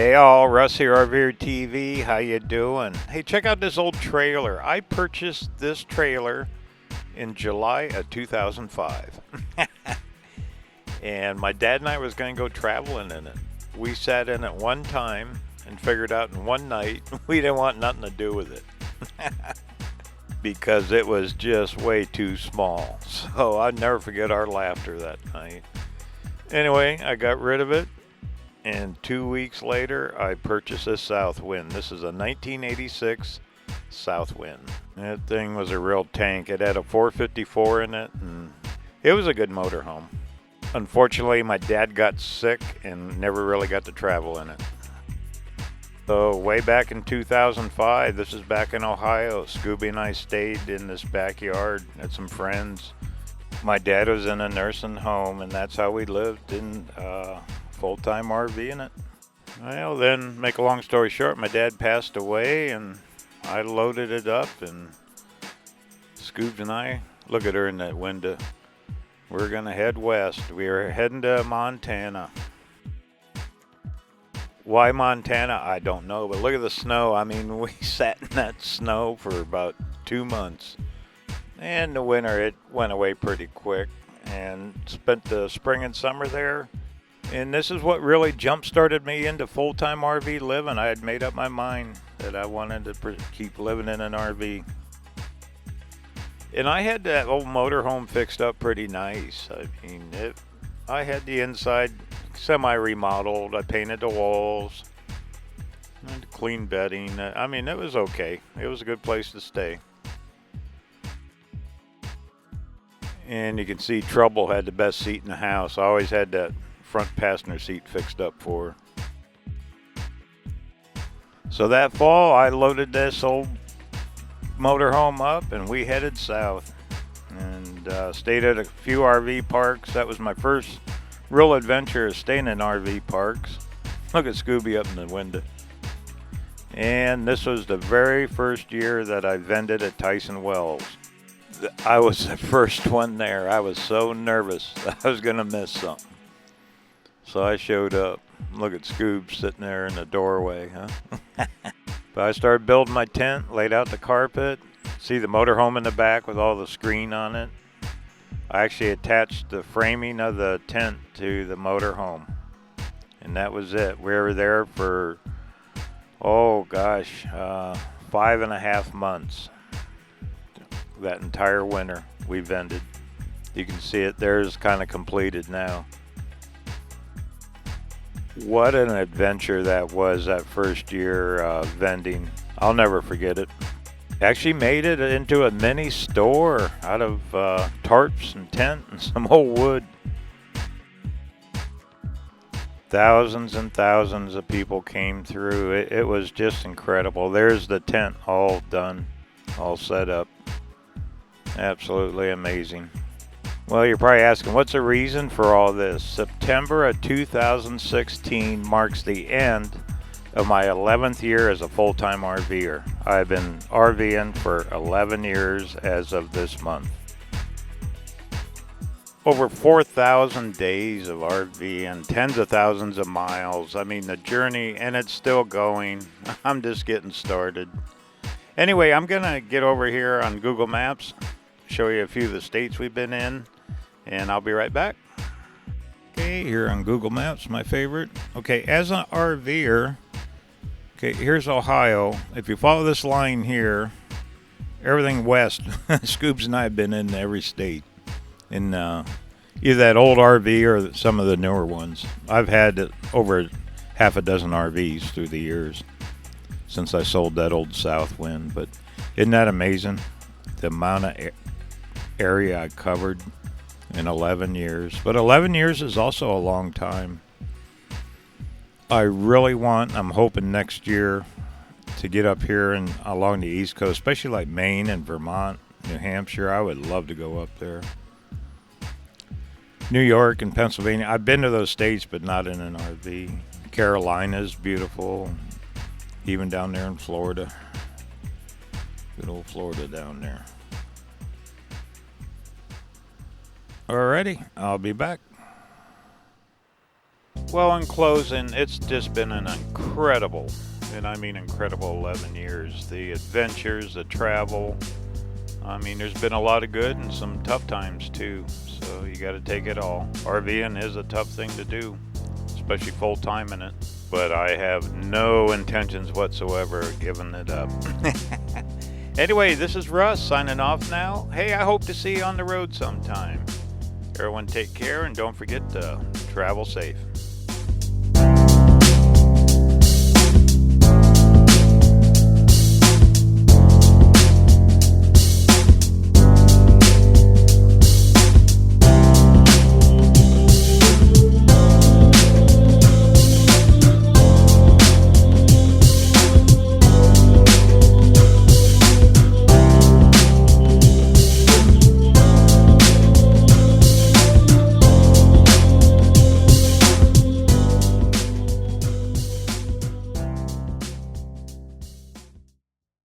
Hey all, Russ here, RVerTV. How you doing? Hey, check out this old trailer. I purchased this trailer in July of 2005. And my dad and I was going to go traveling in it. We sat in it one time and figured out in one night we didn't want nothing to do with it. Because it was just way too small. So I'll never forget our laughter that night. Anyway, I got rid of it. And 2 weeks later, I purchased this Southwind. This is a 1986 Southwind. That thing was a real tank. It had a 454 in it, and it was a good motorhome. Unfortunately, my dad got sick and never really got to travel in it. So way back in 2005, this is back in Ohio. Scooby and I stayed in this backyard at some friends. My dad was in a nursing home, and that's how we lived in full-time RV in it. Well, then, make a long story short, my dad passed away, and I loaded it up, and Scoobs and I, look at her in that window. We're gonna head west. We are heading to Montana. Why Montana? I don't know, but look at the snow. I mean, we sat in that snow for about 2 months. And the winter, it went away pretty quick, and spent the spring and summer there. And this is what really jump-started me into full-time RV living. I had made up my mind that I wanted to keep living in an RV. And I had that old motorhome fixed up pretty nice. I mean, I had the inside semi-remodeled. I painted the walls. I had clean bedding. I mean, it was okay. It was a good place to stay. And you can see Trouble had the best seat in the house. I always had that front passenger seat fixed up for her. So that fall, I loaded this old motorhome up and we headed south. And stayed at a few RV parks. That was my first real adventure, is staying in RV parks. Look at Scooby up in the window. And this was the very first year that I vended at Tyson Wells. I was the first one there. I was so nervous that I was going to miss something. So I showed up. Look at Scoob sitting there in the doorway, huh? But I started building my tent, laid out the carpet. See the motorhome in the back with all the screen on it. I actually attached the framing of the tent to the motorhome. And that was it. We were there for, 5.5 months. That entire winter we vended. You can see it there's kind of completed now. What an adventure that was, that first year vending. I'll never forget it. Actually made it into a mini store out of tarps and tent and some old wood. Thousands and thousands of people came through. It was just incredible. There's the tent all done, all set up. Absolutely amazing. Well, you're probably asking, what's the reason for all this? September of 2016 marks the end of my 11th year as a full-time RVer. I've been RVing for 11 years as of this month. Over 4,000 days of RVing, tens of thousands of miles. I mean, the journey, and it's still going. I'm just getting started. Anyway, I'm going to get over here on Google Maps, show you a few of the states we've been in, and I'll be right back. Okay, here on Google Maps, my favorite. Okay, as an RVer, okay, here's Ohio. If you follow this line here, everything west, Scoobs and I have been in every state. In either that old RV or some of the newer ones. I've had over half a dozen RVs through the years since I sold that old Southwind. But isn't that amazing? The amount of area I covered in 11 years. But 11 years is also a long time. I'm hoping next year to get up here and along the East Coast, especially like Maine and Vermont, New Hampshire. I would love to go up there. New York and Pennsylvania. I've been to those states, but not in an RV. Carolina's beautiful. Even down there in Florida. Good old Florida down there. Alrighty, I'll be back. Well, in closing, it's just been an incredible, and I mean incredible 11 years. The adventures, the travel. I mean, there's been a lot of good and some tough times too. So you got to take it all. RVing is a tough thing to do, especially full time in it. But I have no intentions whatsoever of giving it up. Anyway, this is Russ signing off now. Hey, I hope to see you on the road sometime. Everyone take care and don't forget to travel safe.